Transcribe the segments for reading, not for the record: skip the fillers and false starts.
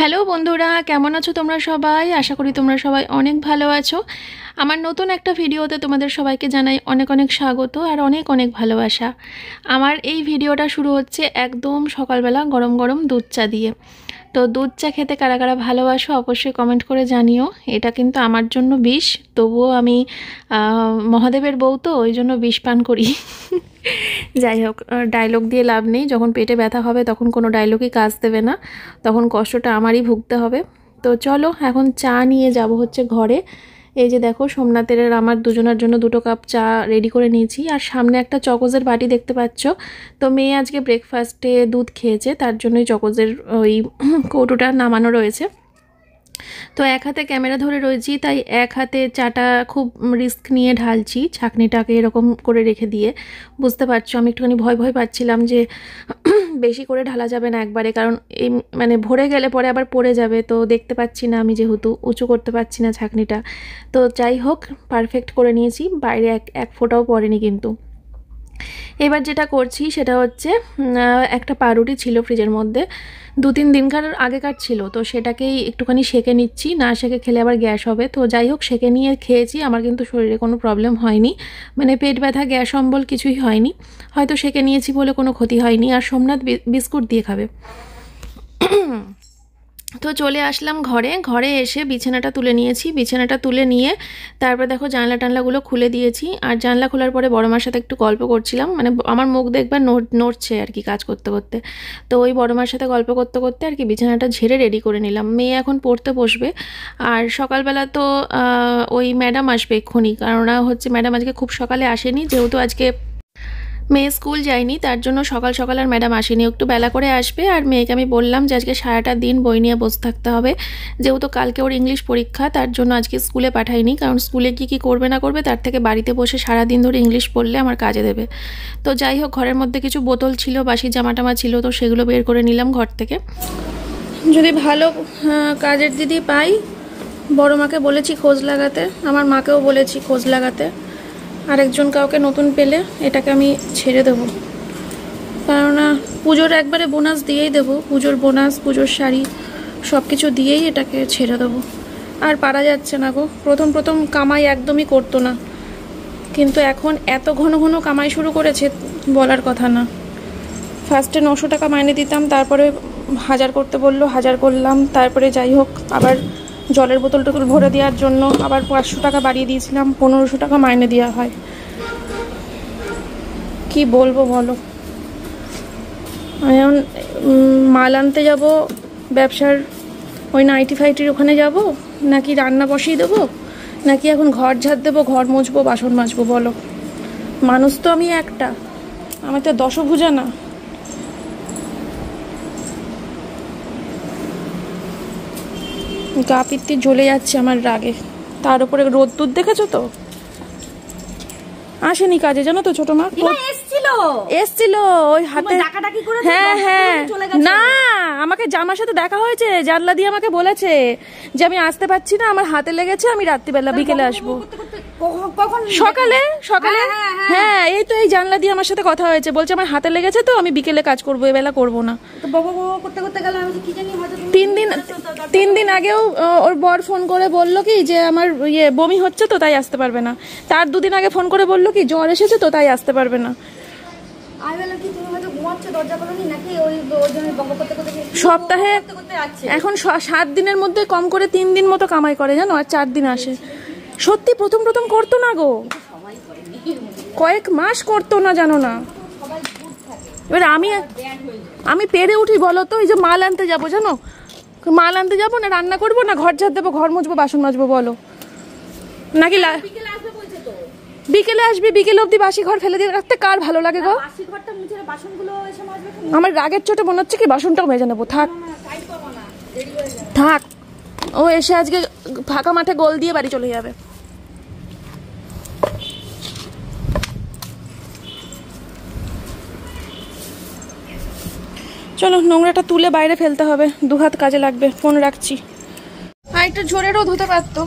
Hello বন্ধুরা, কেমন আছো তোমরা সবাই? আশা করি তোমরা সবাই অনেক ভালো আছো। আমার নতুন একটা ভিডিওতে তোমাদের সবাইকে জানাই অনেক অনেক স্বাগত আর অনেক অনেক ভালোবাসা। আমার এই ভিডিওটা শুরু হচ্ছে একদম সকালবেলা গরম গরম দুধ চা দিয়ে। তো দুধ চা খেতে কারা কারা ভালোবাসো অবশ্যই কমেন্ট করে জানিও। এটা কিন্তু আমার জন্য বিষ, তবুও আমি মহাদেবের বউ তো ওই জন্য বিষ পান করি। যাই হোক, ডায়লগ দিয়ে লাভ নেই। যখন পেটে ব্যথা হবে তখন কোনো ডায়লগই কাজ দেবে না, তখন কষ্টটা আমারই ভুগতে হবে। তো চলো এখন চা নিয়ে যাব হচ্ছে ঘরে। এই যে দেখো, সোমনাথের আর আমার দুজনের জন্য 2 কাপ চা রেডি করে নিয়েছি। আর সামনে একটা চকোজের বাটি দেখতে পাচ্ছ। তো মেয়ে আজকে ব্রেকফাস্টে দুধ খেয়েছে, তার জন্যই চকোজের ওই কৌটোটা নামানো রয়েছে। তো এক হাতে ক্যামেরা ধরে রয়েছি, তাই এক হাতে চাটা খুব রিস্ক নিয়ে ঢালছি, ছাঁকনিটাকে এরকম করে রেখে দিয়ে। বুঝতে পারছো আমি একটুখানি ভয় ভয় পাচ্ছিলাম যে বেশি করে ঢালা যাবে না একবারে, কারণ এই মানে ভরে গেলে পরে আবার পড়ে যাবে। তো দেখতে পাচ্ছি না আমি, যেহেতু উঁচু করতে পারছি না ছাঁকনিটা। তো যাই হোক, পারফেক্ট করে নিয়েছি, বাইরে এক ফোঁটাও পড়েনি কিন্তু। এবার যেটা করছি সেটা হচ্ছে, একটা পাউরুটি ছিল ফ্রিজের মধ্যে, 2-3 দিনকার আগেকার ছিল, তো সেটাকেই একটুখানি সেঁকে নিচ্ছি। না সেঁকে খেলে আবার গ্যাস হবে। তো যাই হোক, সেঁকে নিয়ে খেয়েছি, আমার কিন্তু শরীরে কোনো প্রবলেম হয়নি, মানে পেট ব্যথা গ্যাস অম্বল কিছুই হয়নি। হয়তো সেঁকে নিয়েছি বলে কোনো ক্ষতি হয়নি। আর সোমনাথ বিস্কুট দিয়ে খাবে। তো চলে আসলাম ঘরে এসে বিছানাটা তুলে নিয়েছি। বিছানাটা তুলে নিয়ে তারপর দেখো জানলা টানলাগুলো খুলে দিয়েছি। আর জানলা খোলার পরে বড় মার সাথে একটু গল্প করছিলাম, মানে আমার মুখ দেখবে নড়ছে আর কি কাজ করতে করতে। তো ওই বড় মার সাথে গল্প করতে করতে আর কি বিছানাটা ঝেড়ে রেডি করে নিলাম। মেয়ে এখন পড়তে বসবে। আর সকালবেলা তো ওই ম্যাডাম আসবে এক্ষুনি, কারণ হচ্ছে ম্যাডাম আজকে খুব সকালে আসেনি, যেহেতু আজকে মেয়ে স্কুল যায়নি, তার জন্য সকাল সকাল আর ম্যাডাম আসেনি, একটু বেলা করে আসবে। আর মেয়েকে আমি বললাম যে আজকে সারাটা দিন বই নিয়ে বসে থাকতে হবে, যেহেতু কালকে ওর ইংলিশ পরীক্ষা, তার জন্য আজকে স্কুলে পাঠাইনি, কারণ স্কুলে কী করবে না করবে তার থেকে বাড়িতে বসে সারাদিন ধরে ইংলিশ পড়লে আমার কাজে দেবে। তো যাই হোক, ঘরের মধ্যে কিছু বোতল ছিল, বাসি জামাটামা ছিল, তো সেগুলো বের করে নিলাম ঘর থেকে। যদি ভালো কাজের দিদি পাই, বড় মাকে বলেছি খোঁজ লাগাতে, আমার মাকেও বলেছি খোঁজ লাগাতে। আরেকজন কাউকে নতুন পেলে এটাকে আমি ছেড়ে দেবো, কেননা পুজোর একবারে বোনাস দিয়েই দেবো, পুজোর বোনাস, পুজোর শাড়ি সব কিছু দিয়েই এটাকে ছেড়ে দেবো। আর পারা যাচ্ছে না গো। প্রথম কামাই একদমই করতো না, কিন্তু এখন এত ঘন ঘন কামাই শুরু করেছে বলার কথা না। ফার্স্টে 900 টাকা মাইনে দিতাম, তারপরে 1000 করতে বললো, 1000 করলাম। তারপরে যাই হোক, আবার জলের বোতল টোতল ভরে দেওয়ার জন্য আবার 500 টাকা বাড়িয়ে দিয়েছিলাম, 1500 টাকা মাইনে দেওয়া হয়। কি বলবো বলো। আমি এখন মাল আনতে যাব, ব্যবসার ওই নাইটি ফাইটির ওখানে যাব, নাকি রান্না বসিয়ে দেবো, নাকি এখন ঘর ঝাড় দেবো, ঘর মুছবো, বাসন মাজবো, বলো। মানুষ তো আমি একটা, আমি তো দশভুজা না। গা পিত্তি জ্বলে যাচ্ছে আমার রাগে। তার উপরে রোদ্দুর দেখেছো তো, আসেনি কাজে, জানো তো ছোট মা এসছিল ওই হাতে। হ্যাঁ হ্যাঁ, না আমাকে জামার সাথে দেখা হয়েছে, জানলা দিয়ে আমাকে বলেছে যে আমি আসতে পারছি না, আমার হাতে লেগেছে, আমি রাত্রিবেলা বিকেলে আসবো। সকালে সকালে হ্যাঁ, এই তো এই জানলা দিয়ে আমার সাথে কথা হয়েছে, বলছে আমার হাতে লেগেছে, তো আমি বিকেলে কাজ করবো, এবেলা করবো না। 3 দিন আগেও ওর বর ফোন করে বললো কি যে আমার বমি হচ্ছে তো তাই আসতে পারবে না। তার 2 দিন আগে ফোন করে বললো কি জ্বর এসেছে তো তাই আসতে পারবে না। সপ্তাহে এখন 7 দিনের মধ্যে কম করে 3 দিন মতো কামাই করে, জানো, আর 4 দিন আসে। সত্যি প্রথম করতো না গো, কয়েক মাস করতো না, জানো না। এবার আমি পেরে উঠি বলো তো, এই যে মাল আনতে যাবো, জানো, মাল আনতে যাবো না রান্না করবো, না ঘর ঝাড় দেবো, ঘর মুছবো, বাসন মাজবো, বলো। নাকি বিকেলে আসবে, বিকেলে অব্দি বাসি ঘর ফেলে দিয়ে রাখতে কার ভালো লাগে গো। আমার রাগের চোটে মনে হচ্ছে কি বাসনটাও মেজে নেবো। থাক, ও এসে আজকে ফাঁকা মাঠে গোল দিয়ে বাড়ি চলে যাবে। চলো, নোংরাটা তুলে বাইরে ফেলতে হবে, 2 হাত কাজে লাগবে। ফোন রাখছি। আর একটু জোরে রোদ হতে পারতো,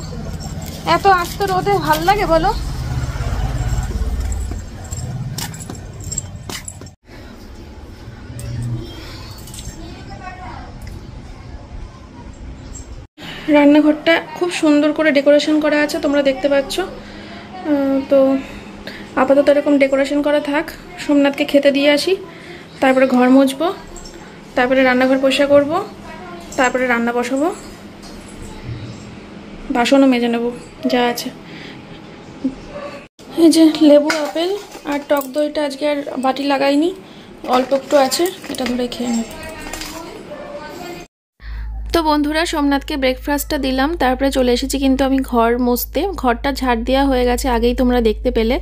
এত আস্তে রোদে ভাল লাগে বলো। রান্নাঘরটা খুব সুন্দর করে ডেকোরেশন করা আছে, তোমরা দেখতে পাচ্ছ। তো আপাতত এরকম ডেকোরেশন করা থাক, সোমনাথকে খেতে দিয়ে আসি, তারপরে ঘর মুছবো, তারপরে রান্নাঘর পরিষ্কার করবো, তারপরে রান্না বসাবো, বাসনও মেজে নেব যা আছে। এই যে লেবু, আপেল আর টক দইটা আজকে আর বাটি লাগাইনি, অল্প একটু আছে, এটা ধরে খেয়ে নেব। তো বন্ধুরা, সোমনাথকে ব্রেকফাস্টটা দিলাম, তারপরে চলে এসেছি কিন্তু আমি ঘর মুছতে। ঘরটা ঝাড় দেওয়া হয়ে গেছে, আগেই তোমরা দেখতে পেলে।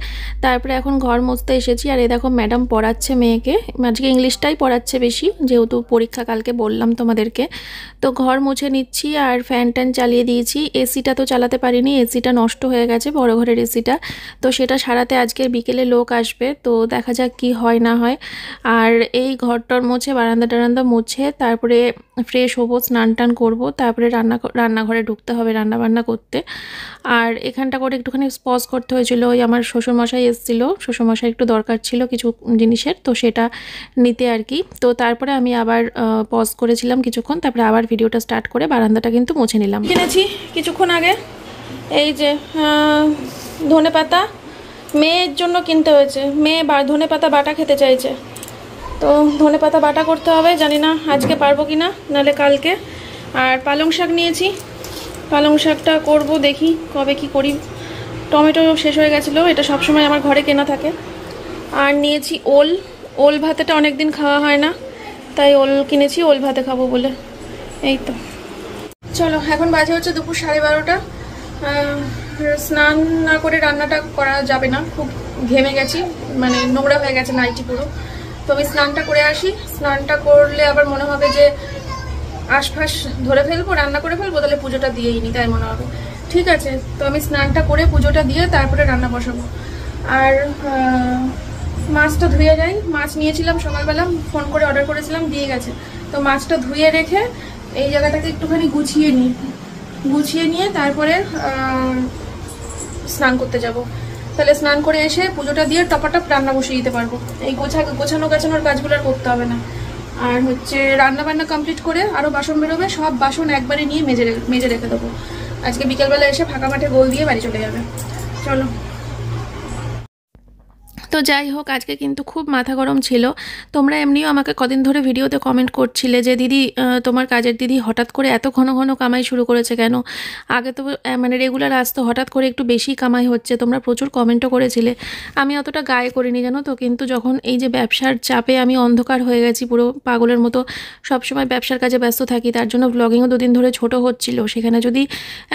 তারপরে এখন ঘর মুছতে এসেছি। আর এই দেখো ম্যাডাম পড়াচ্ছে মেয়েকে, আজকে ইংলিশটাই পড়াচ্ছে বেশি, যেহেতু পরীক্ষা কালকে বললাম তোমাদেরকে। তো ঘর মুছে নিচ্ছি আর ফ্যান ট্যান চালিয়ে দিয়েছি। এসিটা তো চালাতে পারিনি, এসিটা নষ্ট হয়ে গেছে, বড় ঘরের এসিটা। তো সেটা সারাতে আজকের বিকেলে লোক আসবে, তো দেখা যাক কি হয় না হয়। আর এই ঘরটর মুছে, বারান্দা টারান্দা মুছে তারপরে ফ্রেশ হবো, স্নান টান করবো, তারপরে রান্নাঘরে ঢুকতে হবে রান্না বান্না করতে। আর এখানটা করে একটুখানি পজ করতে হয়েছিল, ওই আমার শ্বশুরমশাই এসেছিলো, শ্বশুরমশাই একটু দরকার ছিল কিছু জিনিসের, তো সেটা নিতে আর কি। তো তারপরে আমি আবার পজ করেছিলাম কিছুক্ষণ, তারপরে আবার ভিডিওটা স্টার্ট করে বারান্দাটা কিন্তু মুছে নিলাম। কিনেছি কিছুক্ষণ আগে এই যে ধনেপাতা, মেয়ের জন্য কিনতে হয়েছে, মেয়ে ধনেপাতা বাটা খেতে চাইছে, তো ধনেপাতা বাটা করতে হবে, জানি না আজকে পারবো কি না, নাহলে কালকে। আর পালং শাক নিয়েছি, পালং শাকটা করবো, দেখি কবে কি করি। টমেটো শেষ হয়ে গেছিলো, এটা সবসময় আমার ঘরে কেনা থাকে। আর নিয়েছি ওল, ওল ভাতেটা অনেক দিন খাওয়া হয় না, তাই ওল কিনেছি, ওল ভাতে খাবো বলে। এই তো চলো, এখন বাজে হচ্ছে দুপুর 12:30। স্নান না করে রান্নাটা করা যাবে না, খুব ঘেমে গেছি, মানে নোংরা হয়ে গেছে নাইটি পুরো। তো আমি স্নানটা করে আসি, স্নানটা করলে আবার মনে হবে যে আশপাশ ধরে ফেলবো, রান্না করে ফেলবো, তাহলে পুজোটা দিয়েই নি, তাই মনে হবে। ঠিক আছে, তো আমি স্নানটা করে পুজোটা দিয়ে তারপরে রান্না বসাবো। আর মাছটা ধুয়ে যাই, মাছ নিয়েছিলাম সকালবেলা, ফোন করে অর্ডার করেছিলাম, দিয়ে গেছে। তো মাছটা ধুয়ে রেখে এই জায়গাটাকে একটুখানি গুছিয়ে নিয়ে তারপরে স্নান করতে যাব। তাহলে স্নান করে এসে পুজোটা দিয়ে টপাটপ রান্না বসিয়ে দিতে পারবো, এই গোছানোর কাজগুলো আর করতে হবে না। আর হচ্ছে রান্না বান্না কমপ্লিট করে আরও বাসন বেরোবে, সব বাসন একবারে নিয়ে মেজে রেখে দেবো। আজকে বিকেলবেলা এসে ফাঁকা মাঠে গোল দিয়ে বাড়ি চলে যাবে। চলো। তো যাই হোক, আজকে কিন্তু খুব মাথা গরম ছিল। তোমরা এমনিও আমাকে কদিন ধরে ভিডিওতে কমেন্ট করছিলে যে দিদি, তোমার কাজের দিদি হঠাৎ করে এত ঘন ঘন কামাই শুরু করেছে কেন? আগে তো মানে রেগুলার আসতো, হঠাৎ করে একটু বেশি কামাই হচ্ছে, তোমরা প্রচুর কমেন্টও করেছিলে। আমি অতটা গায়ে করিনি জানো তো, কিন্তু যখন এই যে ব্যবসার চাপে আমি অন্ধকার হয়ে গেছি পুরো পাগলের মতো, সবসময় ব্যবসার কাজে ব্যস্ত থাকি, তার জন্য ব্লগিংও দুদিন ধরে ছোট হচ্ছিল। সেখানে যদি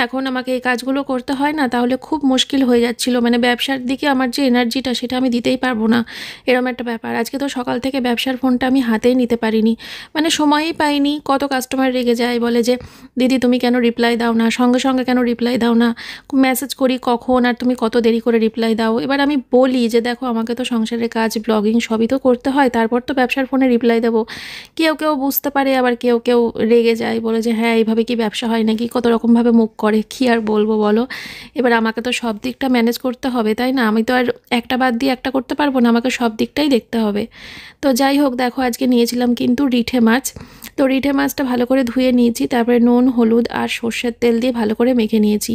এখন আমাকে এই কাজগুলো করতে হয় না, তাহলে খুব মুশকিল হয়ে যাচ্ছিল, মানে ব্যবসার দিকে আমার যে এনার্জিটা সেটা আমি দিতেই পারবো না, এরকম একটা ব্যাপার। আজকে তো সকাল থেকে ব্যবসার ফোনটা আমি হাতেই নিতে পারিনি, মানে সময়ই পাইনি। কত কাস্টমার রেগে যায়, বলে যে দিদি তুমি কেন রিপ্লাই দাও না, সঙ্গে সঙ্গে কেন রিপ্লাই দাও না, মেসেজ করি কখন আর তুমি কত দেরি করে রিপ্লাই দাও। এবার আমি বলি যে দেখো, আমাকে তো সংসারের কাজ, ব্লগিং সবই তো করতে হয়, তারপর তো ব্যবসার ফোনে রিপ্লাই দেবো। কেউ বুঝতে পারে, আবার কেউ রেগে যায়, বলে যে হ্যাঁ এইভাবে কি ব্যবসা হয় নাকি, কত রকমভাবে মুখ করে, কি আর বলবো বলো। এবার আমাকে তো সব দিকটা ম্যানেজ করতে হবে, তাই না? আমি তো আর একটা বাদ দিয়ে একটা করতে পারবো না, আমাকে সব দিকটাই দেখতে হবে। তো যাই হোক, দেখো আজকে নিয়েছিলাম কিন্তু রিঠে মাছ। তো রিঠে মাছটা ভালো করে ধুয়ে নিয়েছি, তারপরে নুন, হলুদ আর সর্ষের তেল দিয়ে ভালো করে মেখে নিয়েছি।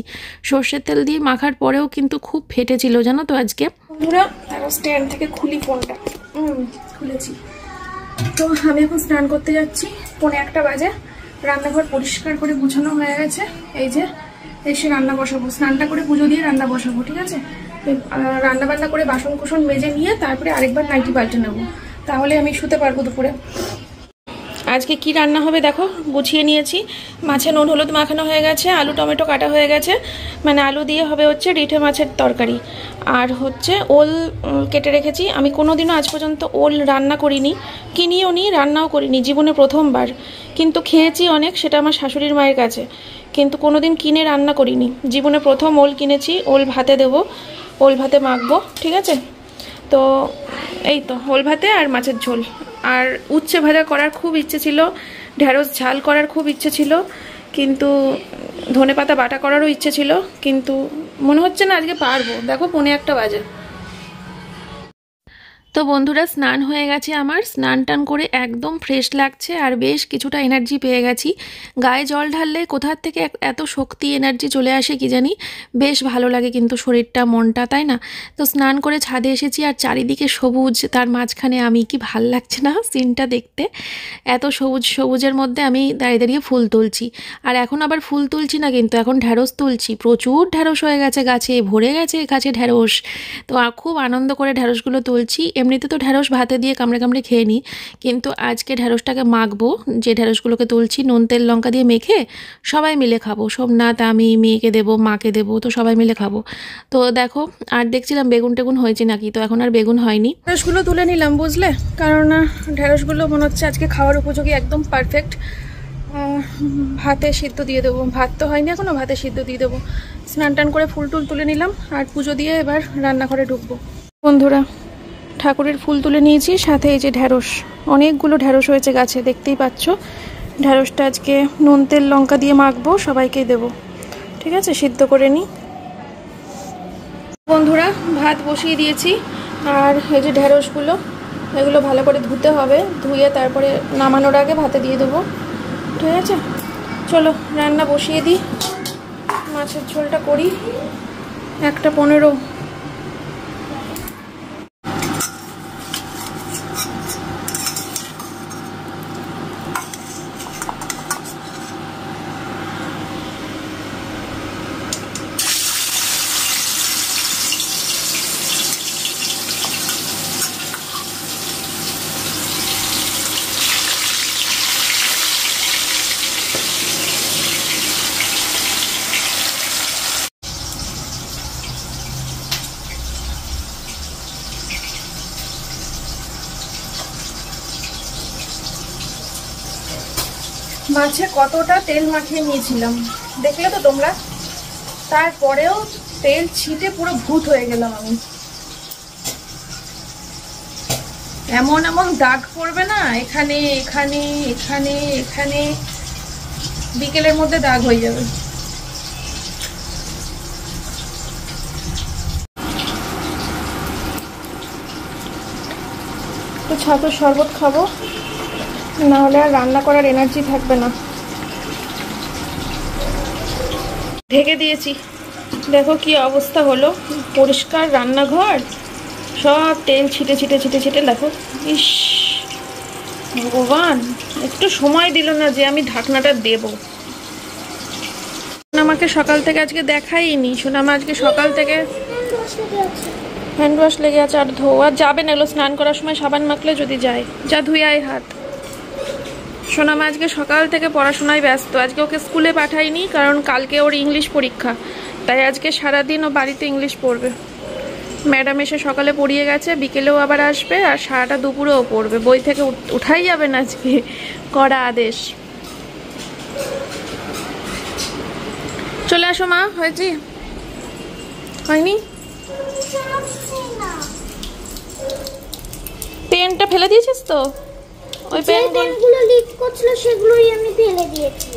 সর্ষের তেল দিয়ে মাখার পরেও কিন্তু খুব ফেটেছিল জানো তো আজকে। বন্ধুরা, স্ট্যান্ড থেকে খুলি ফোনটা, খুলেছি। তো আমি এখন স্নান করতে যাচ্ছি, 1:45 বাজে। রান্নাঘর পরিষ্কার করে গুছানো হয়ে গেছে, এই যে এসে রান্না বসাবো, স্নানটা করে পুজো দিয়ে রান্না বসাবো, ঠিক আছে? রান্না বান্না করে বাসন কুসন মেজে নিয়ে তারপরে আরেকবার নাইটি পাল্টে নেবো, তাহলে আমি শুতে পারবো দুপুরে। আজকে কি রান্না হবে দেখো, গুছিয়ে নিয়েছি। মাছে নুন হলুদ মাখানো হয়ে গেছে, আলু টমেটো কাটা হয়ে গেছে, মানে আলু দিয়ে হবে হচ্ছে রিঠে মাছের তরকারি। আর হচ্ছে ওল কেটে রেখেছি। আমি কোনোদিনও আজ পর্যন্ত ওল রান্না করিনি, কিনিও নি, রান্নাও করিনি, জীবনে প্রথমবার। কিন্তু খেয়েছি অনেক, সেটা আমার শাশুড়ির মায়ের কাছে, কিন্তু কোনোদিন কিনে রান্না করিনি, জীবনে প্রথম ওল কিনেছি। ওল ভাতে দেবো, ওল ভাতে মাখবো, ঠিক আছে? তো এই তো ওল ভাতে আর মাছের ঝোল। আর উচ্ছে ভাজা করার খুব ইচ্ছে ছিল, ঢেঁড়স ঝাল করার খুব ইচ্ছে ছিল, কিন্তু ধনেপাতা বাটা করারও ইচ্ছে ছিল, কিন্তু মনে হচ্ছে না আজকে পারবো। দেখো 1:45 বাজে। তো বন্ধুরা স্নান হয়ে গেছে আমার, স্নান টান করে একদম ফ্রেশ লাগছে আর বেশ কিছুটা এনার্জি পেয়ে গেছি। গায়ে জল ঢাললে কোথার থেকে এত শক্তি এনার্জি চলে আসে কি জানি, বেশ ভালো লাগে কিন্তু শরীরটা মনটা, তাই না? তো স্নান করে ছাদে এসেছি আর চারিদিকে সবুজ, তার মাঝখানে আমি, কি ভাল লাগছে না সিনটা দেখতে? এত সবুজ সবুজের মধ্যে আমি দাঁড়িয়ে দাঁড়িয়ে ফুল তুলছি। আর এখন আবার ফুল তুলছি না কিন্তু, এখন ঢ্যাঁড়স তুলছি। প্রচুর ঢ্যাঁড়স হয়ে গেছে গাছে, ভরে গেছে গাছে ঢ্যাঁড়স। তো খুব আনন্দ করে ঢ্যাঁড়সগুলো তুলছি। এমনিতে তো ঢ্যাঁড়স ভাতে দিয়ে কামড়ে কামড়ে খেয়ে নিই, কিন্তু আজকে ঢ্যাঁড়সটাকে মাখবো। যে ঢ্যাঁড়সগুলোকে তুলছি নুন তেল লঙ্কা দিয়ে মেখে সবাই মিলে খাবো। সোমনাথ, আমি, মেয়েকে দেবো, মাকে দেবো, তো সবাই মিলে খাবো। তো দেখো, আর দেখছিলাম বেগুন টেগুন হয়েছে নাকি, তো এখন আর বেগুন হয়নি। ঢ্যাঁড়সগুলো তুলে নিলাম বুঝলে, কারণ ঢ্যাঁড়সগুলো মনে হচ্ছে আজকে খাওয়ার উপযোগী, একদম পারফেক্ট। ভাতে সিদ্ধ দিয়ে দেবো, ভাত তো হয়নি এখনও, ভাতে সিদ্ধ দিয়ে দেবো। স্নান টান করে ফুল টুল তুলে নিলাম আর পুজো দিয়ে এবার রান্নাঘরে ঢুকবো। বন্ধুরা, ঠাকুরের ফুল তুলে নিয়েছি, সাথে এই যে ঢ্যাঁড়স, অনেকগুলো ঢ্যাঁড়স হয়েছে গাছে, দেখতেই পাচ্ছ। ঢ্যাঁড়সটা আজকে নুন তেল লঙ্কা দিয়ে মাখবো, সবাইকে দেবো। ঠিক আছে, সিদ্ধ করে নিই। বন্ধুরা, ভাত বসিয়ে দিয়েছি আর এই যে ঢ্যাঁড়সগুলো, এগুলো ভালো করে ধুতে হবে, ধুয়ে তারপরে নামানোর আগে ভাতে দিয়ে দেবো। ঠিক আছে, চলো রান্না বসিয়ে দিই। মাছের ঝোলটা করি। 1:15। মাছে কতটা তেল মাখিয়ে নিয়েছিলাম দেখলে তো তোমরা, তারপরেও তেল ছিটে পুরো ভূত হয়ে গেলাম আমি। এমন এমন দাগ পড়বে না, এখানে এখানে এখানে এখানে, বিকেলের মধ্যে দাগ হয়ে যাবে। তো ছাতুর শরবত খাবো, না হলে আর রান্না করার এনার্জি থাকবে না। ঢেকে দিয়েছি, দেখো কি অবস্থা হলো। পরিষ্কার রান্নাঘর, সব তেল ছিটে ছিটে ছিটে ছিটে, দেখো। ইস ভগবান, একটু সময় দিল না যে আমি ঢাকনাটা দেব। আমাকে সকাল থেকে আজকে দেখাইনি, সোনামা আজকে সকাল থেকে হ্যান্ড ওয়াশ লেগে আছে, আর ধোয়া যাবে না, এগুলো স্নান করার সময় সাবান মাখলে যদি যায়। যা ধুয়ে আয় হাত। সোনামা আজকে সকাল থেকে পড়াশোনায় ব্যস্ত, আজকে ওকে স্কুলে পাঠাইনি, কারণ কালকে ওর ইংলিশ পরীক্ষা, তাই আজকে সারাদিন ও বাড়িতে ইংলিশ পড়বে। ম্যাডাম এসে সকালে পড়িয়ে গেছে, বিকেলেও আবার আসবে, আর সারাটা দুপুরেও পড়বে। বই থেকে উঠাই যাবে না আজকে, কড়া আদেশ। চলে আসো মা, হয়েছি হয়নি? পেনটা ফেলে দিয়েছিস তো? ওই পেনগুলো লিক করছিল সেগুলোই আমি ফেলে দিয়েছি।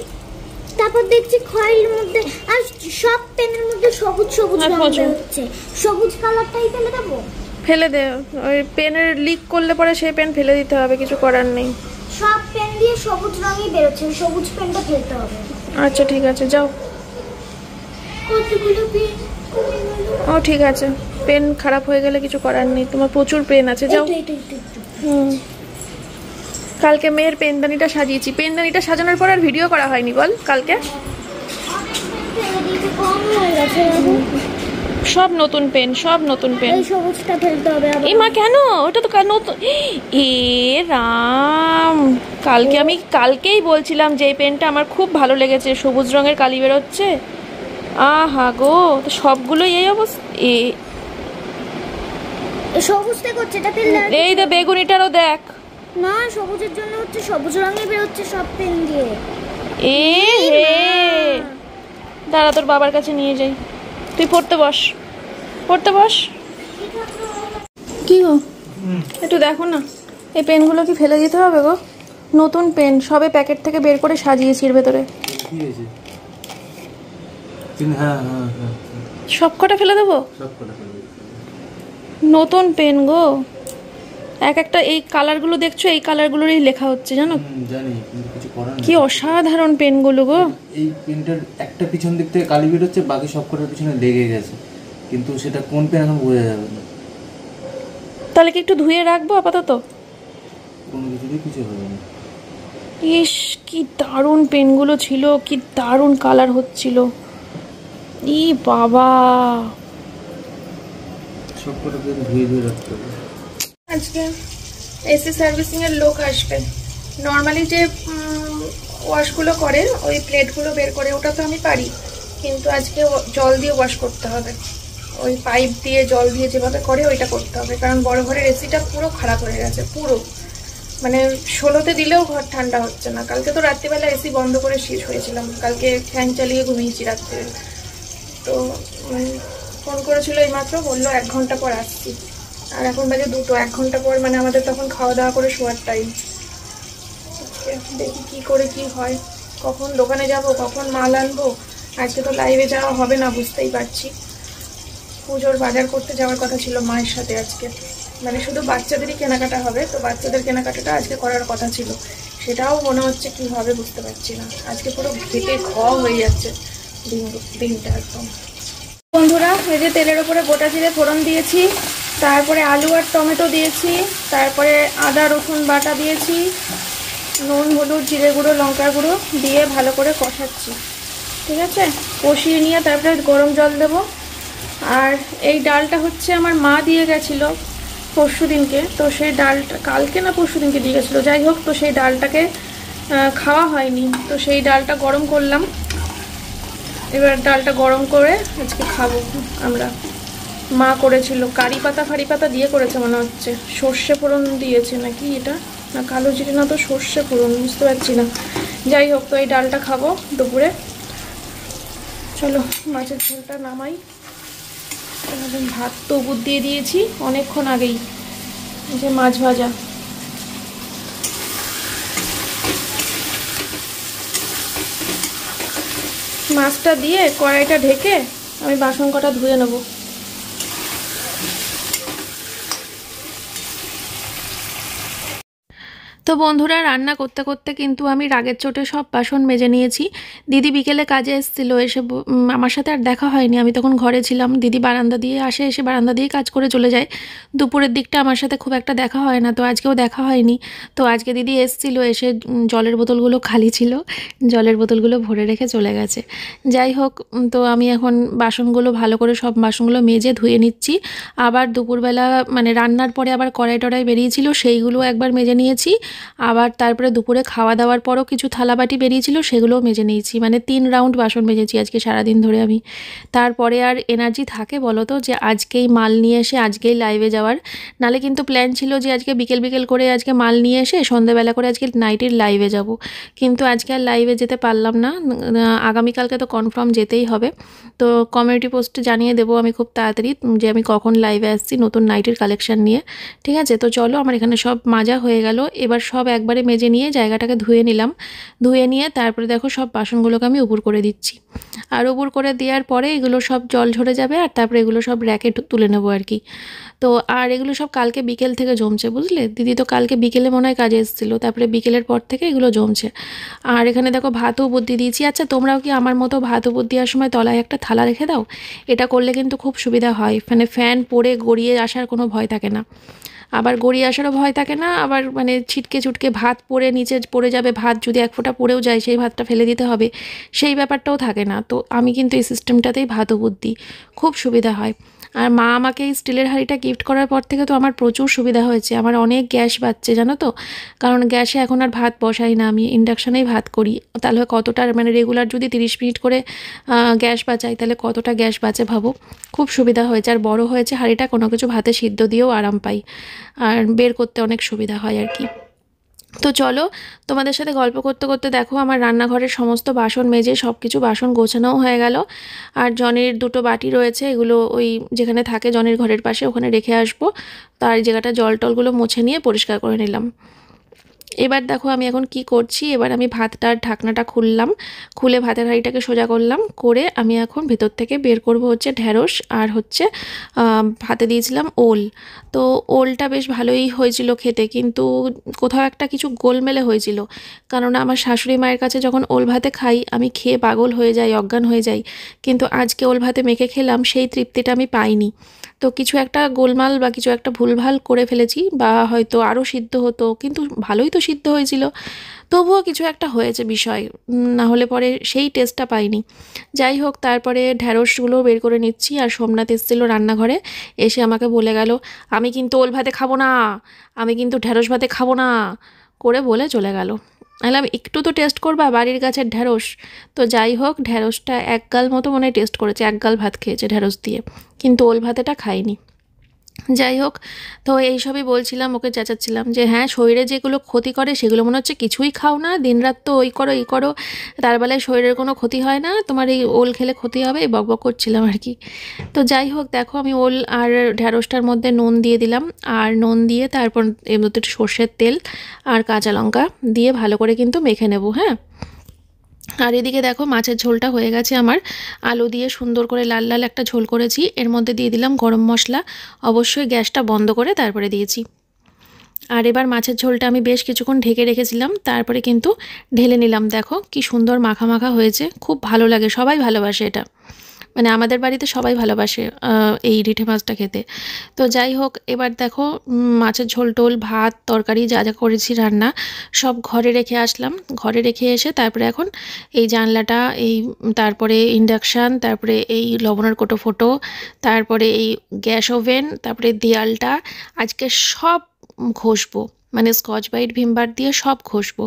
তারপর দেখছি খয়ের মধ্যে আর সব পেনের মধ্যে সবুজ সবুজ রং হচ্ছে, সবুজ কালারটাই ফেলে দেবো? ফেলে দে, ওই পেনের লিক করলে পরে সেই পেন ফেলে দিতে হবে, কিছু করার নেই। সব পেন দিয়ে সবুজ রঙই বেরোচ্ছে, সবুজ পেনটা ফেলতে হবে। আচ্ছা ঠিক আছে, যাও। কতগুলো পেন? ও ঠিক আছে, পেন খারাপ হয়ে গেলে কিছু করার নেই, তোমার প্রচুর পেন আছে, যাও। কালকে মেয়ের পেনদানিটা সাজিয়েছি, পেনদানিটা সাজানোর পর আর ভিডিও করা হয়নি বল কালকে। সব নতুন পেন, সব নতুন পেন। এই সবুজটা ফেলতে হবে। এই মা কেন, ওটা তো নতুন। এ রাম, কালকেই বলছিলাম যে এই পেনটা আমার খুব ভালো লেগেছে, সবুজ রঙের কালি বেরোচ্ছে। আহা গো, তো সবগুলোই এই অবস্থা। সবুজটা করছে, এটা ফেললে এই দে বেগুনিটারও দেখ না, সবুজের জন্য হচ্ছে, সবুজ রঙে বেরোচ্ছে সব পেন দিয়ে। দাঁড়া, তোর বাবার কাছে নিয়ে যাই, তুই পড়তে বস, পড়তে বস। কি গো, একটু দেখো না, এই পেনগুলো কি ফেলে দিতে হবে গো? নতুন পেন, সবে প্যাকেট থেকে বের করে সাজিয়েছি এর ভেতরে। সব কটা ফেলে দেবো? নতুন পেন গো, এক একটা এই কালারগুলো দেখছো, এই কালারগুলোরই লেখা হচ্ছে জানো। জানি, কিন্তু কিছু করার নেই। কি অসাধারণ পেনগুলো গো। এই পেনটার একটা পিছন দিক থেকে কালি বের হচ্ছে, বাকি সব কটার পিছনে লেগে গেছে, কিন্তু সেটা কোন পেন এখন বোঝা যাবে না। তাহলে কি একটু ধুয়ে রাখবো আপাতত? কোনো কিছুতেই কিছু হবে না। ইস, কি দারুণ পেনগুলো ছিল, কি দারুণ কালার হচ্ছিল। ই বাবা, সব কটা পেন ধুয়ে ধুয়ে রাখতে হবে। আজকে এসি সার্ভিসিং এর লোক আসবে। নর্মালি যে ওয়াশগুলো করে ওই প্লেটগুলো বের করে, ওটা তো আমি পারি, কিন্তু আজকে জল দিয়ে ওয়াশ করতে হবে। ওই পাইপ দিয়ে জল দিয়ে যেভাবে করে ওইটা করতে হবে, কারণ বড় ঘরের এসিটা পুরো খারাপ হয়ে গেছে, পুরো মানে 16তে দিলেও ঘর ঠান্ডা হচ্ছে না। কালকে তো রাত্রিবেলা এসি বন্ধ করে শেষ হয়েছিলাম, কালকে ফ্যান চালিয়ে ঘুমিয়েছি রাত্রে। তো ফোন করেছিল এইমাত্র, বললো 1 ঘন্টা পর আসছি, আর এখন বাজে 2টো। 1 ঘন্টা পর মানে আমাদের তখন খাওয়া দাওয়া করে শোয়ার টাইম। দেখি কি করে কি হয়, কখন দোকানে যাব, কখন মাল আনবো। আজকে তো লাইভে যাওয়া হবে না, বুঝতেই পারছি। পুজোর বাজার করতে যাওয়ার কথা ছিল মায়ের সাথে আজকে, মানে শুধু বাচ্চাদেরই কেনাকাটা হবে, তো বাচ্চাদের কেনাকাটাটা আজকে করার কথা ছিল। সেটাও মনে হচ্ছে কি হবে বুঝতে পারছি না। আজকে পুরো ঘেটে হয়ে যাচ্ছে দিনটা একদম। বন্ধুরা, এই যে তেলের ওপরে গোটা জিরে ফোড়ন দিয়েছি, তারপরে আলু আর টমেটো দিয়েছি, তারপরে আদা রসুন বাটা দিয়েছি, নুন হলুদ জিরে গুঁড়ো লঙ্কার গুঁড়ো দিয়ে ভালো করে কষাচ্ছি। ঠিক আছে, কষিয়ে নিয়ে তারপরে গরম জল দেবো। আর এই ডালটা হচ্ছে আমার মা দিয়ে গেছিলো পরশু দিনকে, তো সেই ডালটা কালকে না পরশু দিনকে দিয়ে গেছিলো, যাই হোক, তো সেই ডালটাকে খাওয়া হয়নি, তো সেই ডালটা গরম করলাম। এবার ডালটা গরম করে আজকে খাবো আমরা। মা করেছিল কারি পাতা ফারি পাতা দিয়ে করেছে মনে হচ্ছে, সর্ষে ফোড়ন দিয়েছে নাকি এটা, না কালো জিরে, না তো সর্ষে ফোড়ন, বুঝতে পারছি না। যাই হোক, তো এই ডালটা খাবো দুপুরে। চলো মাছের ঝোলটা নামাই। ভাত তো উপর দিয়ে দিয়েছি অনেকক্ষণ আগেই, যে মাছ ভাজা। মাছটা দিয়ে কড়াইটা ঢেকে আমি বাসন কটা ধুয়ে নেবো। তো বন্ধুরা, রান্না করতে করতে কিন্তু আমি রাগের চোটে সব বাসন মেজে নিয়েছি। দিদি বিকেলে কাজে এসেছিল, এসে আমার সাথে আর দেখা হয়নি, আমি তখন ঘরে ছিলাম। দিদি বারান্দা দিয়ে আসে, এসে বারান্দা দিয়ে কাজ করে চলে যায়। দুপুরের দিকটা আমার সাথে খুব একটা দেখা হয় না, তো আজকেও দেখা হয়নি। তো আজকে দিদি এসেছিল, এসে জলের বোতলগুলো খালি ছিল, জলের বোতলগুলো ভরে রেখে চলে গেছে। যাই হোক, তো আমি এখন বাসনগুলো ভালো করে সব বাসনগুলো মেজে ধুয়ে নিচ্ছি। আবার দুপুরবেলা মানে রান্নার পরে আবার কড়াই টড়াই বেরিয়েছিল, সেইগুলো একবার মেজে নিয়েছি। আবার তারপরে দুপুরে খাওয়া দাওয়ার পরও কিছু থালাবাটি বেরিয়েছিল, সেগুলোও মেজে নিয়েছি। মানে 3 রাউন্ড বাসন মেজেছি আজকে সারাদিন ধরে আমি। তারপরে আর এনার্জি থাকে বলো তো যে আজকেই মাল নিয়ে এসে আজকেই লাইভে যাওয়ার? নালে কিন্তু প্ল্যান ছিল যে আজকে বিকেল বিকেল করে আজকে মাল নিয়ে এসে সন্ধ্যেবেলা করে আজকে নাইটের লাইভে যাব, কিন্তু আজকে আর লাইভে যেতে পারলাম না। আগামীকালকে তো কনফার্ম যেতেই হবে। তো কমিউনিটি পোস্টে জানিয়ে দেবো আমি খুব তাড়াতাড়ি যে আমি কখন লাইভে আসছি নতুন নাইটের কালেকশন নিয়ে। ঠিক আছে, তো চলো, আমার এখানে সব মাজা হয়ে গেল। এবার সব একবারে মেজে নিয়ে জায়গাটাকে ধুয়ে নিলাম। ধুয়ে নিয়ে তারপরে দেখো সব বাসনগুলোকে আমি উপুর করে দিচ্ছি। আর উপুর করে দেওয়ার পরে এগুলো সব জল ঝরে যাবে, আর তারপরে এগুলো সব র্যাকে তুলে নেবো আর কি। তো আর এগুলো সব কালকে বিকেল থেকে জমছে, বুঝলে? দিদি তো কালকে বিকেলে মনে হয় কাজে এসেছিলো, তারপরে বিকেলের পর থেকে এগুলো জমছে। আর এখানে দেখো ভাতও উপর দিয়ে দিয়েছি। আচ্ছা, তোমরাও কি আমার মতো ভাত উপর দেওয়ার সময় তলায় একটা থালা রেখে দাও? এটা করলে কিন্তু খুব সুবিধা হয়, মানে ফ্যান পড়ে গড়িয়ে আসার কোনো ভয় থাকে না। আবার গড়িয়ে আসারও ভয় থাকে না, আবার মানে ছিটকে ছুটকে ভাত পড়ে নিচে পড়ে যাবে, ভাত যদি 1 ফোঁটা পড়েও যায় সেই ভাতটা ফেলে দিতে হবে, সেই ব্যাপারটাও থাকে না। তো আমি কিন্তু এই সিস্টেমটাতেই ভাত উপর দিই, খুব সুবিধা হয়। আর মা আমাকে এই স্টিলের হাঁড়িটা গিফট করার পর থেকে তো আমার প্রচুর সুবিধা হয়েছে, আমার অনেক গ্যাস বাঁচছে জানো তো। কারণ গ্যাসে এখন আর ভাত বসাই না, আমি ইন্ডাকশানেই ভাত করি। তাহলে কতটা মানে রেগুলার যদি 30 মিনিট করে গ্যাস বাঁচাই, তাহলে কতটা গ্যাস বাঁচে ভাবো। খুব সুবিধা হয়েছে, আর বড় হয়েছে হাঁড়িটা, কোনো কিছু ভাতে সিদ্ধ দিয়েও আরাম পাই, আর বের করতে অনেক সুবিধা হয় আর কি। তো চলো, তোমাদের সাথে গল্প করতে করতে দেখো আমার রান্নাঘরের সমস্ত বাসন মেজে সব কিছু বাসন গোছানোও হয়ে গেল। আর জনের 2টো বাটি রয়েছে, এগুলো ওই যেখানে থাকে জনের ঘরের পাশে ওখানে রেখে আসবো। তার জায়গাটা জল টলগুলো মুছে নিয়ে পরিষ্কার করে নিলাম। এবার দেখো আমি এখন কি করছি, এবার আমি ভাতটার ঢাকনাটা খুললাম, খুলে ভাতের হাঁড়িটাকে সোজা করলাম, করে আমি এখন ভেতর থেকে বের করব হচ্ছে ঢ্যাঁড়স আর হচ্ছে ভাতে দিয়েছিলাম ওল। তো ওলটা বেশ ভালোই হয়েছিল খেতে, কিন্তু কোথাও একটা কিছু গোলমেলে হয়েছিল, কারণ আমার শাশুড়ি মায়ের কাছে যখন ওল ভাতে খাই আমি খেয়ে পাগল হয়ে যাই, অজ্ঞান হয়ে যাই, কিন্তু আজকে ওল ভাতে মেখে খেলাম সেই তৃপ্তিটা আমি পাইনি। তো কিছু একটা গোলমাল বা কিছু একটা ভুলভাল করে ফেলেছি, বা হয়তো আরও সিদ্ধ হতো, কিন্তু ভালোই তো সিদ্ধ হয়েছিল, তবুও কিছু একটা হয়েছে বিষয়, না হলে পরে সেই টেস্টটা পাইনি। যাই হোক, তারপরে ঢ্যাঁড়সগুলো বের করে নিচ্ছি, আর সোমনাথ এসেছিল রান্নাঘরে, এসে আমাকে বলে গেল আমি কিন্তু ওল ভাতে খাবো না, আমি কিন্তু ঢ্যাঁড়স ভাতে খাবো না করে বলে চলে গেল। বললাম একটু তো টেস্ট করবা, বাড়ির গাছের ঢ্যাঁড়স। তো যাই হোক, ঢ্যাঁড়সটা এক গাল মতো মনে হয় টেস্ট করেছে, এক গাল ভাত খেয়েছে ঢ্যাঁড়স দিয়ে, কিন্তু ওল ভাতেটা খাইনি। যাই হোক, তো এইসবই বলছিলাম, ওকে চেঁচাচ্ছিলাম যে হ্যাঁ, শরীরে যেগুলো ক্ষতি করে সেগুলো মনে হচ্ছে কিছুই খাও না, দিনরাত তো ওই করো এই করো, তার বেলায় শরীরের কোনো ক্ষতি হয় না, তোমার এই ওল খেলে ক্ষতি হবে, এই বকবক করছিলাম আর কি। তো যাই হোক, দেখো আমি ওল আর ঢ্যাঁড়সটার মধ্যে নুন দিয়ে দিলাম, আর নুন দিয়ে তারপর এর মধ্যে একটু সর্ষের তেল আর কাঁচা লঙ্কা দিয়ে ভালো করে কিন্তু মেখে নেব। হ্যাঁ, আর এদিকে দেখো মাছের ঝোলটা হয়ে গেছে আমার, আলু দিয়ে সুন্দর করে লাল লাল একটা ঝোল করেছি, এর মধ্যে দিয়ে দিলাম গরম মশলা, অবশ্যই গ্যাসটা বন্ধ করে তারপরে দিয়েছি। আর এবার মাছের ঝোলটা আমি বেশ কিছুক্ষণ ঢেকে রেখেছিলাম, তারপরে কিন্তু ঢেলে নিলাম। দেখো কি সুন্দর মাখা মাখা হয়েছে, খুব ভালো লাগে, সবাই ভালোবাসে এটা, মানে আমাদের বাড়িতে সবাই ভালোবাসে এই রিঠে মাছটা খেতে। তো যাই হোক, এবার দেখো মাছের ঝোল টোল ভাত তরকারি যা যা করেছি রান্না সব ঘরে রেখে আসলাম। ঘরে রেখে এসে তারপরে এখন এই জানলাটা, এই তারপরে ইন্ডাকশান, তারপরে এই লবণের কোটো ফোটো, তারপরে এই গ্যাস ওভেন, তারপরে দেয়ালটা আজকে সব ঘষবো, মানে স্কচ ব্রাইট ভিম বার দিয়ে সব ঘষবো।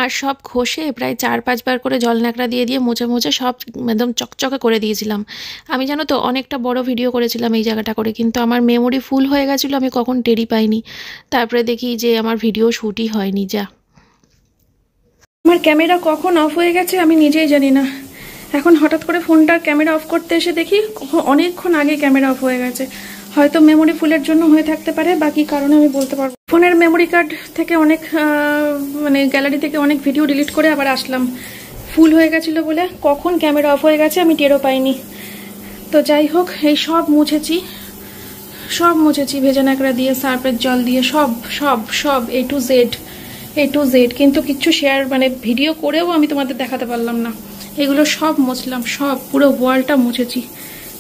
আর সব ঘষে প্রায় 4-5 বার করে জল ন্যাকড়া দিয়ে দিয়ে মুছে মুছে সব একদম চকচকে করে দিয়েছিলাম। আমি জানো তো অনেকটা বড় ভিডিও করেছিলাম এই জায়গাটা করে, কিন্তু আমার মেমোরি ফুল হয়ে গেছিলো, আমি কখন টেরই পাইনি, তারপরে দেখি যে আমার ভিডিও শ্যুটই হয়নি। যা, আমার ক্যামেরা কখন অফ হয়ে গেছে আমি নিজেই জানি না, এখন হঠাৎ করে ফোনটার ক্যামেরা অফ করতে এসে দেখি অনেকক্ষণ আগে ক্যামেরা অফ হয়ে গেছে। হয়তো মেমোরি ফুলের জন্য হয়ে থাকতে পারে, বাকি কারণে আমি বলতে পারবো। ফোনের মেমোরি কার্ড থেকে অনেক মানে গ্যালারি থেকে অনেক ভিডিও ডিলিট করে আবার আসলাম, ফুল হয়ে গেছিলো বলে কখন ক্যামেরা অফ হয়ে গেছে আমি টেরও পাইনি। তো যাই হোক, এই সব মুছেছি ভেজা ন্যাকড়া দিয়ে, সার্ফের জল দিয়ে, সব সব সব এ টু জেড, কিন্তু কিচ্ছু শেয়ার মানে ভিডিও করেও আমি তোমাদের দেখাতে পারলাম না। এগুলো সব মুছলাম, সব পুরো ওয়ালটা মুছেছি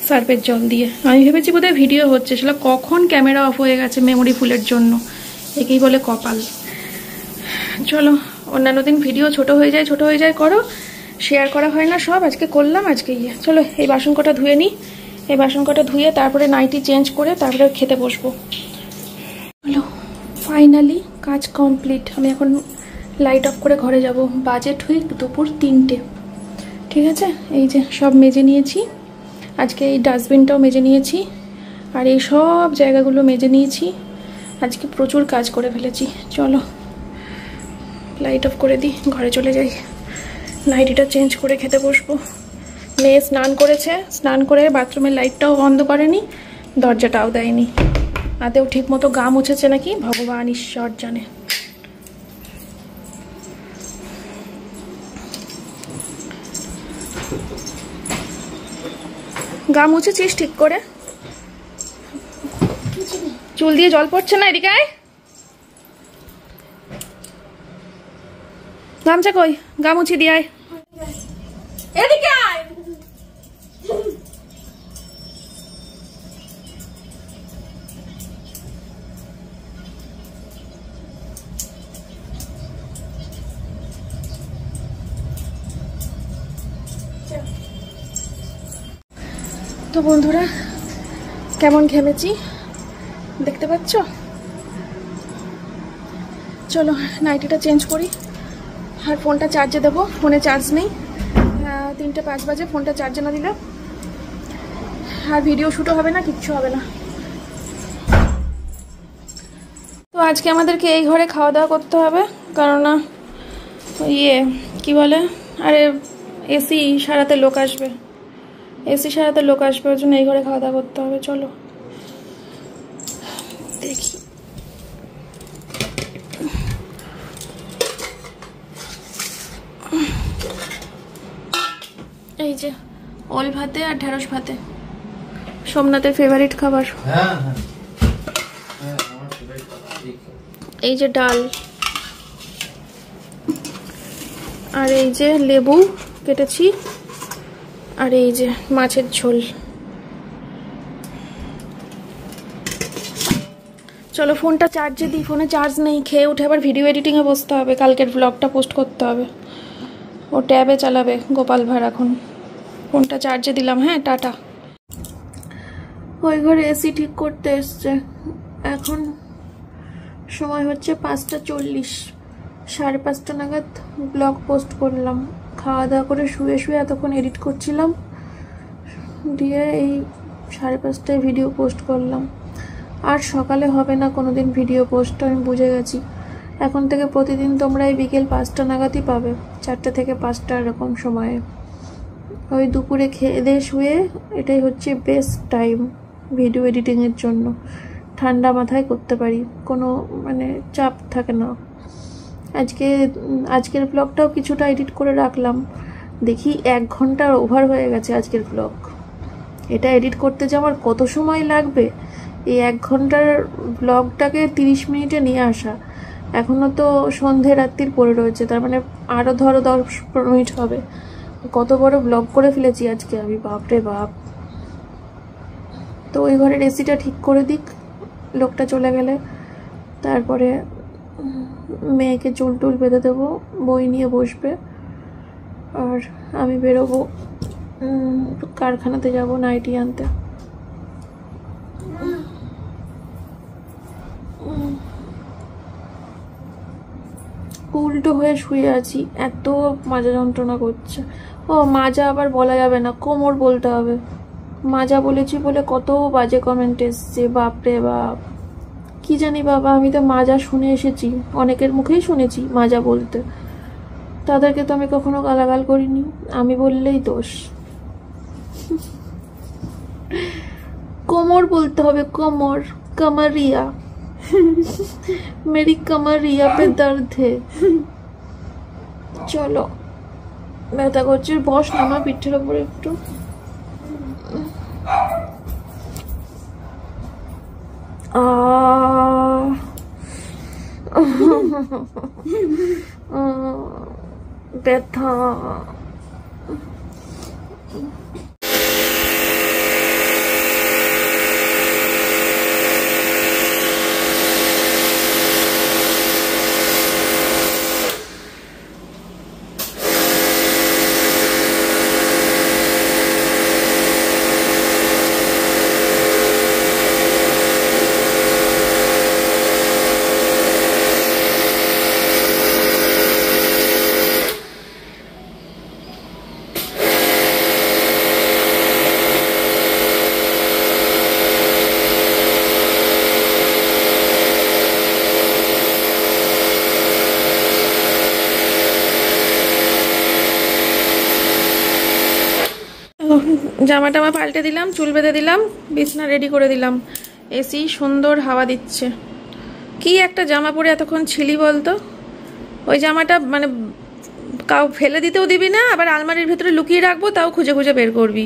সার্ফের জল দিয়ে। আমি ভেবেছি বোধহয় ভিডিও হচ্ছে, সেটা কখন ক্যামেরা অফ হয়ে গেছে মেমোরি ফুলের জন্য, একেই বলে কপাল। চলো, অন্যান্য দিন ভিডিও ছোট হয়ে যায় করো, শেয়ার করা হয় না, সব আজকে করলাম, আজকে গিয়ে চলো এই বাসন কটা ধুয়ে নিই, এই বাসন কটা ধুয়ে তারপরে নাইটি চেঞ্জ করে তারপরে খেতে বসবো। চলো, ফাইনালি কাজ কমপ্লিট। আমি এখন লাইট অফ করে ঘরে যাব, বাজে ঠিক দুপুর 3টে। ঠিক আছে, এই যে সব মেজে নিয়েছি, আজকে এই ডাস্টবিনটাও মেজে নিয়েছি, আর এই সব জায়গাগুলো মেজে নিয়েছি, আজকে প্রচুর কাজ করে ফেলেছি। চলো লাইট অফ করে দিই, ঘরে চলে যাই, নাইটিটা চেঞ্জ করে খেতে বসবো। মেয়ে স্নান করেছে, স্নান করে বাথরুমের লাইটটাও বন্ধ করেনি, দরজাটাও দেয়নি, আদেও ঠিক মতো গা মুছেছে নাকি ভগবান ঈশ্বর জানে। গা মুছেছিস ঠিক করে? চুল দিয়ে জল পড়ছে না? এদিকে আয়, গামছা কই, গা মুছি দিয়ে আয়, এদিকে আয়। তো বন্ধুরা, কেমন ঘেমেছি দেখতে পাচ্ছ? চলো নাইটিটা চেঞ্জ করি, আর ফোনটা চার্জে দেবো, ফোনে চার্জ নেই, 3:05 বাজে, ফোনটা চার্জে না দিলে আর ভিডিও শ্যুটও হবে না, কিচ্ছু হবে না। তো আজকে আমাদেরকে এই ঘরে খাওয়া দাওয়া করতে হবে, কারণ কি বলে, আরে এসি সারাতে লোক আসবে, ওর জন্য এই ঘরে খাওয়া দাওয়া করতে হবে। চলো দেখি, এই যে ওল ভাতে আর ঢেঁড়স ভাতে, সোমনাথের ফেভারিট খাবার। এই যে ডাল, আর এই যে লেবু কেটেছি, আর এই যে মাছের ঝোল। চলো ফোনটা চার্জে দিই, ফোনে চার্জ নেই। খেয়ে উঠে আবার ভিডিও এডিটিংয়ে বসতে হবে, কালকের ব্লগটা পোস্ট করতে হবে। ও ট্যাবে চালাবে গোপাল ভাঁড় এখন। ফোনটা চার্জে দিলাম, হ্যাঁ টাটা। ওই ঘরে এসি ঠিক করতে এসছে, এখন সময় হচ্ছে 5:40, 5:30 নাগাদ ব্লগ পোস্ট করলাম। খাওয়া দাওয়া করে শুয়ে শুয়ে এতক্ষণ এডিট করছিলাম, দিয়ে এই 5:30টায় ভিডিও পোস্ট করলাম। আর সকালে হবে না কোনোদিন ভিডিও পোস্ট, আমি বুঝে গেছি। এখন থেকে প্রতিদিন তোমরা এই বিকেল 5টা নাগাদই পাবে, 4টে থেকে 5টা এরকম সময়ে। ওই দুপুরে খেয়ে দিয়ে শুয়ে, এটাই হচ্ছে বেস্ট টাইম ভিডিও এডিটিংয়ের জন্য। ঠান্ডা মাথায় করতে পারি, কোনো মানে চাপ থাকে না। আজকের ব্লগটাও কিছুটা এডিট করে রাখলাম, দেখি 1 ঘন্টার ওভার হয়ে গেছে আজকের ব্লগ। এটা এডিট করতে যে আমার কত সময় লাগবে, এই 1 ঘন্টার ব্লগটাকে 30 মিনিটে নিয়ে আসা। এখনও তো সন্ধে রাত্রির পড়ে রয়েছে, তার মানে আরও ধরো 10-15 মিনিট হবে। কত বড় ব্লগ করে ফেলেছি আজকে আমি, বাপরে বাপ। তো ওই ঘরের এসিটা ঠিক করে দিক, লোকটা চলে গেলে। তারপরে মেয়েকে চুল টুল বেঁধে দেবো, বই নিয়ে বসবে। আর আমি বেরোবো, কারখানাতে যাব নাইটি আনতে। উল্টো হয়ে শুয়ে আছি, এত মাজা যন্ত্রণা করছে। ও মাজা আবার বলা যাবে না, কোমর বলতে হবে। মাজা বলেছি বলে কত বাজে কমেন্ট এসছে, বাপরে বাপ। কি জানি বাবা, আমি তো মাজা শুনে এসেছি, অনেকের মুখেই শুনেছি মাজা বলতে, তাদেরকে তো আমি কখনো গালাগাল করিনি, আমি বললেই দোষ। কোমর বলতে হবে, কোমর, कमरिया। मेरी कमरिया पे दर्द है। চলো, ব্যথা করছে, বস না আমার পিঠের উপরে একটু। ব্যথা। জামা টামা পাল্টে দিলাম, চুল বেঁধে দিলাম, বিছনা রেডি করে দিলাম। এসি সুন্দর হাওয়া দিচ্ছে। কি একটা জামা পরে এতক্ষণ ছিলি বলতো? ওই জামাটা মানে কাউ ফেলে দিতেও দিবি না, আবার আলমারির ভেতরে লুকিয়ে রাখবো, তাও খুঁজে খুঁজে বের করবি।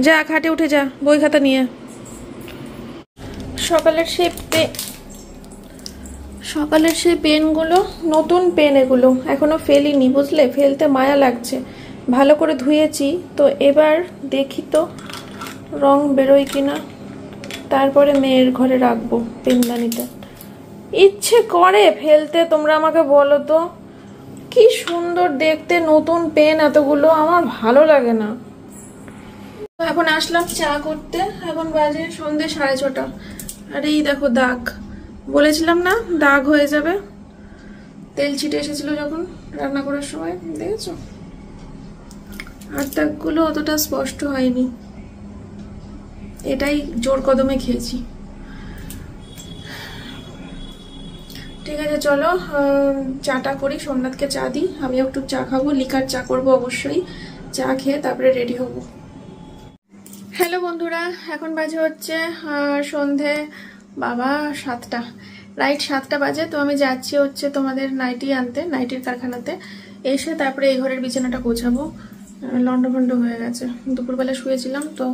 যা খাটে উঠে যা, বই খাতা নিয়ে। সকালের সেই পেনগুলো, নতুন পেন এগুলো, এখনো ফেলিনি বুঝলে, ফেলতে মায়া লাগছে। ভালো করে ধুয়েছি তো, এবার দেখি তো রং বেরোয় কিনা, তারপরে মেয়ের ঘরে রাখবো পেনদানিতে। ইচ্ছে করে ফেলতে, তোমরা আমাকে বলো তো, কি সুন্দর দেখতে নতুন পেন এতগুলো, আমার ভালো লাগে না। এখন আসলাম চা করতে, এখন বাজে সন্ধ্যে 6:30। আর এই দেখো দাগ, বলেছিলাম না দাগ হয়ে যাবে, তেল ছিটে এসেছিল যখন রান্না করার সময়, দেখেছো? আর দাগগুলো অতটা স্পষ্ট হয়নি, এটাই জোর কদমে খেয়েছি। ঠিক আছে চলো চাটা করি, সোমনাথকে চা দিই, আমিও একটু চা খাবো, লিকার চা করবো অবশ্যই। চা খেয়ে তারপরে রেডি হব। হ্যালো বন্ধুরা, এখন বাজে হচ্ছে সন্ধে বাবা 7টা, রাইট 7টা বাজে। তো আমি যাচ্ছি হচ্ছে তোমাদের নাইটি আনতে, নাইটির কারখানাতে। এসে তারপরে এই ঘরের বিছানাটা গোছাবো। লন্ডভন্ড হয়ে গেছে, দুপুরবেলা শুয়েছিলাম তো,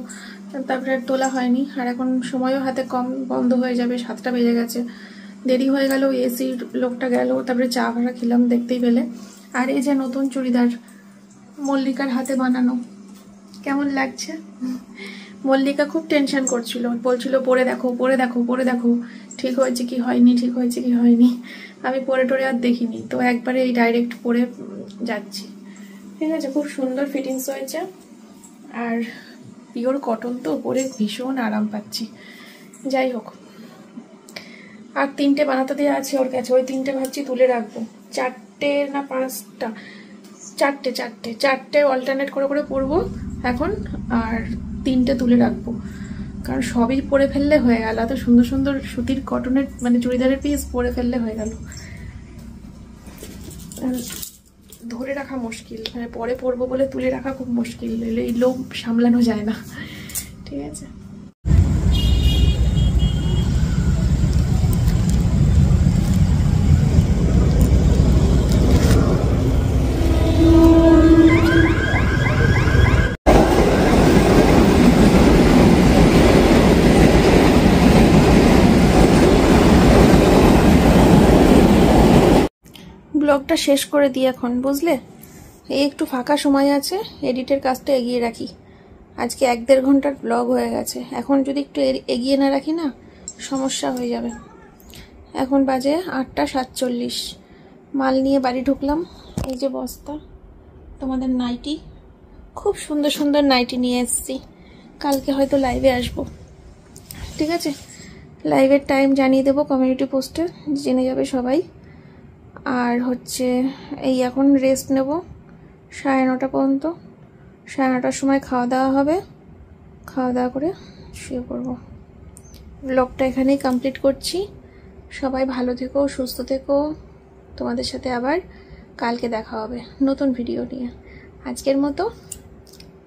তারপরে আর তোলা হয়নি। আর এখন সময়ও হাতে কম, বন্ধ হয়ে যাবে, 7টা বেজে গেছে, দেরি হয়ে গেল। এসির লোকটা গেল, তারপরে চা ভাড়া খেলাম, দেখতেই পেলে। আর এই যে নতুন চুড়িদার, মল্লিকার হাতে বানানো, কেমন লাগছে? মল্লিকা খুব টেনশন করছিল, বলছিল পরে দেখো পরে দেখো পরে দেখো, ঠিক হয়েছে কি হয়নি, ঠিক হয়েছে কি হয়নি। আমি পরে টোরে আর দেখিনি, তো একবারে এই ডাইরেক্ট পরে যাচ্ছি। ঠিক আছে, খুব সুন্দর ফিটিংস হয়েছে, আর পিওর কটন তো, পরে ভীষণ আরাম পাচ্ছি। যাই হোক, আর 3টে বানাতে দেওয়া আছে ওর কাছে, ওই 3টে ভাবছি তুলে রাখবো। 4টে না 5টা, 4টে অল্টারনেট করে করে পরবো এখন, আর 3টে তুলে রাখবো, কারণ সবই পরে ফেললে হয়ে গেল। এত সুন্দর সুন্দর সুতির কটনের মানে চুড়িদারের পিস পরে ফেললে হয়ে গেল, ধরে রাখা মুশকিল, মানে পরে পরবো বলে তুলে রাখা খুব মুশকিল, এই লোভ সামলানো যায় না। ঠিক আছে, ব্লগটা শেষ করে দিই এখন, বুঝলে? এই একটু ফাঁকা সময় আছে, এডিটের কাজটা এগিয়ে রাখি। আজকে 1-1.5 ঘন্টার ব্লগ হয়ে গেছে, এখন যদি একটু এগিয়ে না রাখি না, সমস্যা হয়ে যাবে। এখন বাজে 8টা 47, মাল নিয়ে বাড়ি ঢুকলাম। এই যে বস্তা, তোমাদের নাইটি, খুব সুন্দর সুন্দর নাইটি নিয়ে এসেছি, কালকে হয়তো লাইভে আসবো। ঠিক আছে, লাইভের টাইম জানিয়ে দেবো কমিউনিটি পোস্টে, জেনে যাবে সবাই। আর হচ্ছে এই এখন রেস্ট নেব 9:30 পর্যন্ত, 9:30টার সময় খাওয়া দাওয়া হবে, খাওয়া দাওয়া করে শুয়ে পড়ব। ব্লগটা এখানেই কমপ্লিট করছি। সবাই ভালো থেকো, সুস্থ থেকো। তোমাদের সাথে আবার কালকে দেখা হবে নতুন ভিডিও নিয়ে। আজকের মতো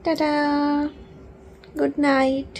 টাটা, গুড নাইট।